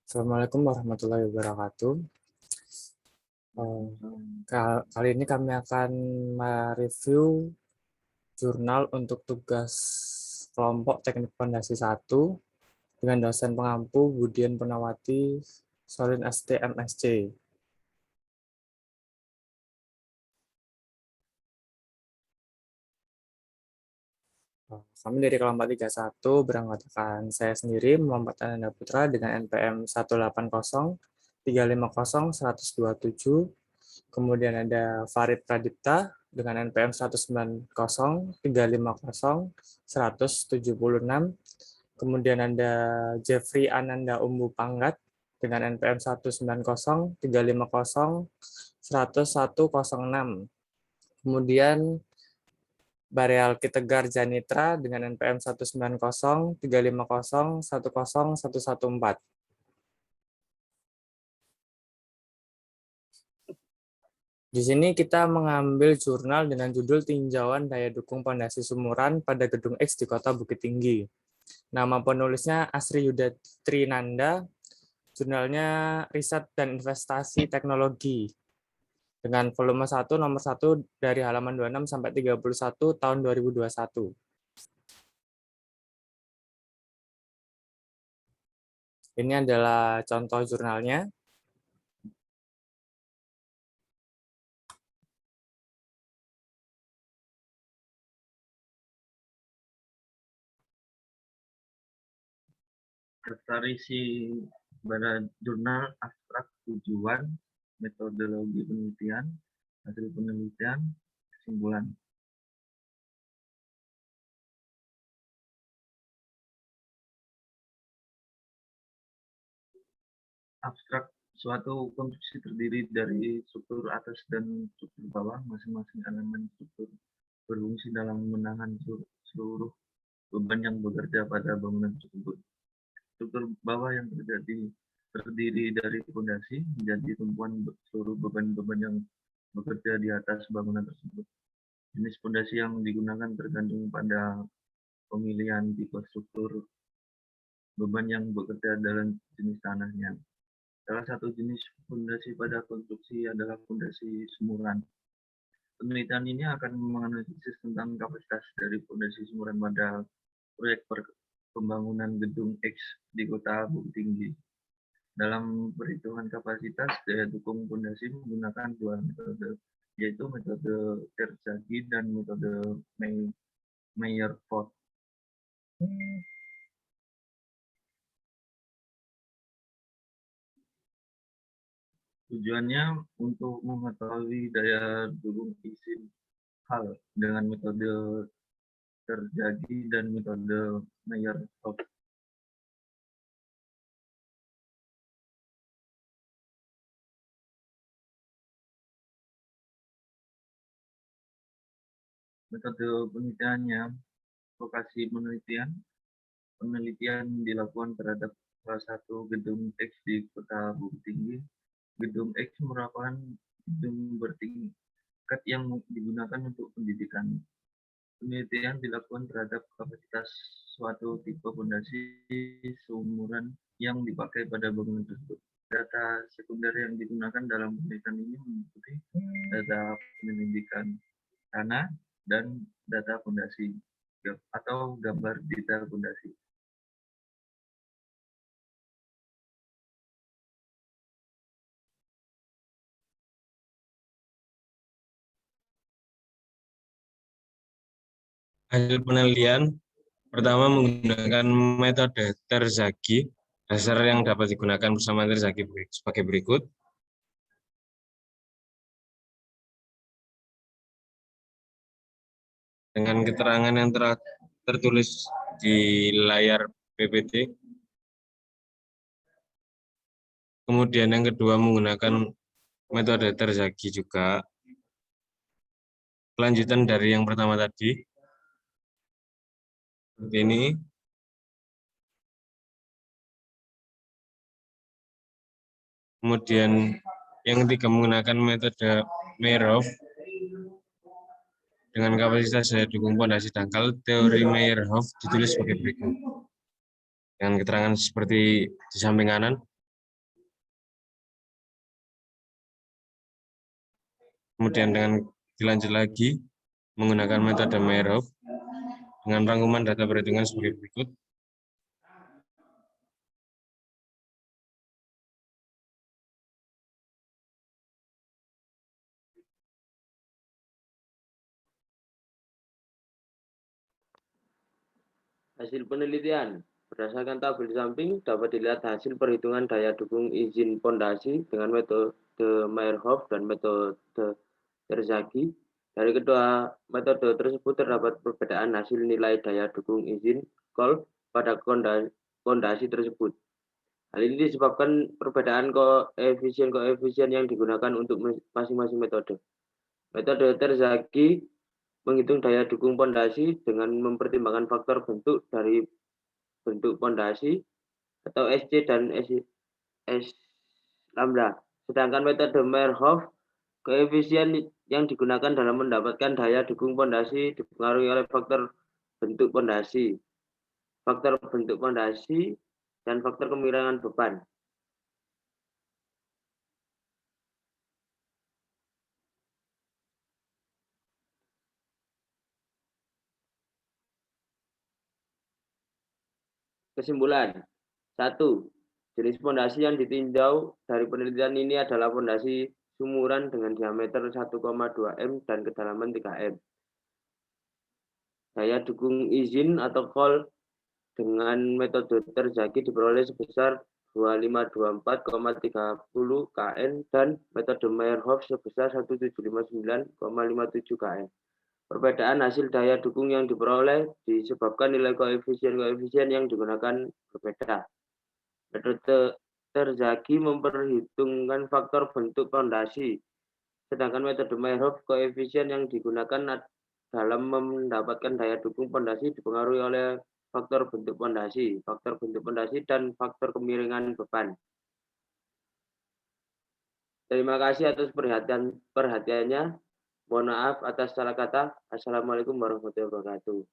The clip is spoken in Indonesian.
Assalamualaikum warahmatullahi wabarakatuh. Kali ini kami akan mereview jurnal untuk tugas kelompok teknik fondasi 1 dengan dosen pengampu Budian Purnawati, Solin ST MSc. Kami dari kelompok 31 beranggotakan saya sendiri, Muhammad Ananda Putra dengan NPM 180350127. Kemudian ada Farid Pradipta dengan NPM 190350176. Kemudian ada Jeffrey Ananda Umbu Panggat dengan NPM 19035011106. Kemudian Bareal Kitegar Janitra dengan NPM 19035010114. Di sini kita mengambil jurnal dengan judul Tinjauan Daya Dukung Pondasi Sumuran pada Gedung X di Kota Bukit Tinggi. Nama penulisnya Asri Yuda Trinanda, jurnalnya Riset dan Investasi Teknologi, dengan volume 1 nomor 1 dari halaman 26 sampai 31 tahun 2021. Ini adalah contoh jurnalnya. Daftar isi pada jurnal abstrak tujuan, metodologi penelitian, hasil penelitian, kesimpulan. Abstrak suatu konstruksi terdiri dari struktur atas dan struktur bawah. Masing-masing elemen struktur berfungsi dalam menahan seluruh beban yang bekerja pada bangunan tersebut. Struktur bawah yang terdiri dari fondasi menjadi tumpuan seluruh beban-beban yang bekerja di atas bangunan tersebut. Jenis fondasi yang digunakan tergantung pada pemilihan tipe struktur beban yang bekerja dalam jenis tanahnya. Salah satu jenis fondasi pada konstruksi adalah fondasi sumuran. Penelitian ini akan menganalisis tentang kapasitas dari fondasi sumuran pada proyek pembangunan gedung X di Kota Bukit Tinggi. Dalam perhitungan kapasitas daya dukung fondasi menggunakan dua metode, yaitu metode Terzaghi dan metode Meyerhof. Tujuannya untuk mengetahui daya dukung isim hal dengan metode Terzaghi dan metode Meyerhof. Metode penelitiannya, lokasi penelitian. Penelitian dilakukan terhadap salah satu gedung X di Kota Bukit Tinggi. Gedung X merupakan gedung bertingkat yang digunakan untuk pendidikan. Penelitian dilakukan terhadap kapasitas suatu tipe fondasi sumuran yang dipakai pada bangunan tersebut. Data sekunder yang digunakan dalam penelitian ini meliputi data penyelidikan tanah dan data fondasi atau gambar detail fondasi. Hasil penelitian pertama menggunakan metode Terzaghi. Dasar yang dapat digunakan bersama Terzaghi sebagai berikut. Dengan keterangan yang tertulis di layar PPT. Kemudian yang kedua menggunakan metode Terzaghi juga. Kelanjutan dari yang pertama tadi. Seperti ini. Kemudian yang ketiga menggunakan metode Meyerhof dengan kapasitas daya dukung fondasi dangkal. Teori Meyerhof ditulis sebagai berikut. Dengan keterangan seperti di samping kanan. Kemudian dilanjut lagi menggunakan metode Meyerhof dengan rangkuman data perhitungan sebagai berikut. Hasil penelitian. Berdasarkan tabel di samping, dapat dilihat hasil perhitungan daya dukung izin pondasi dengan metode Meyerhof dan metode Terzaghi. Dari kedua metode tersebut terdapat perbedaan hasil nilai daya dukung izin kol pada pondasi tersebut. Hal ini disebabkan perbedaan koefisien yang digunakan untuk masing-masing metode. Metode Terzaghi menghitung daya dukung pondasi dengan mempertimbangkan faktor bentuk dari bentuk pondasi atau SC dan S lambda. Sedangkan metode Meyerhof, koefisien yang digunakan dalam mendapatkan daya dukung pondasi dipengaruhi oleh faktor bentuk pondasi, dan faktor kemiringan beban. Kesimpulan. 1. Jenis pondasi yang ditinjau dari penelitian ini adalah pondasi sumuran dengan diameter 1,2 m dan kedalaman 3 m. Daya dukung izin atau kol dengan metode Terzaghi diperoleh sebesar 2524,30 kN dan metode Meyerhof sebesar 1759,57 kN. Perbedaan hasil daya dukung yang diperoleh disebabkan nilai koefisien yang digunakan berbeda. Metode Terzaghi memperhitungkan faktor bentuk pondasi, sedangkan metode Meyerhof koefisien yang digunakan dalam mendapatkan daya dukung pondasi dipengaruhi oleh faktor bentuk pondasi, dan faktor kemiringan beban. Terima kasih atas perhatiannya. Mohon maaf atas salah kata. Assalamualaikum warahmatullahi wabarakatuh.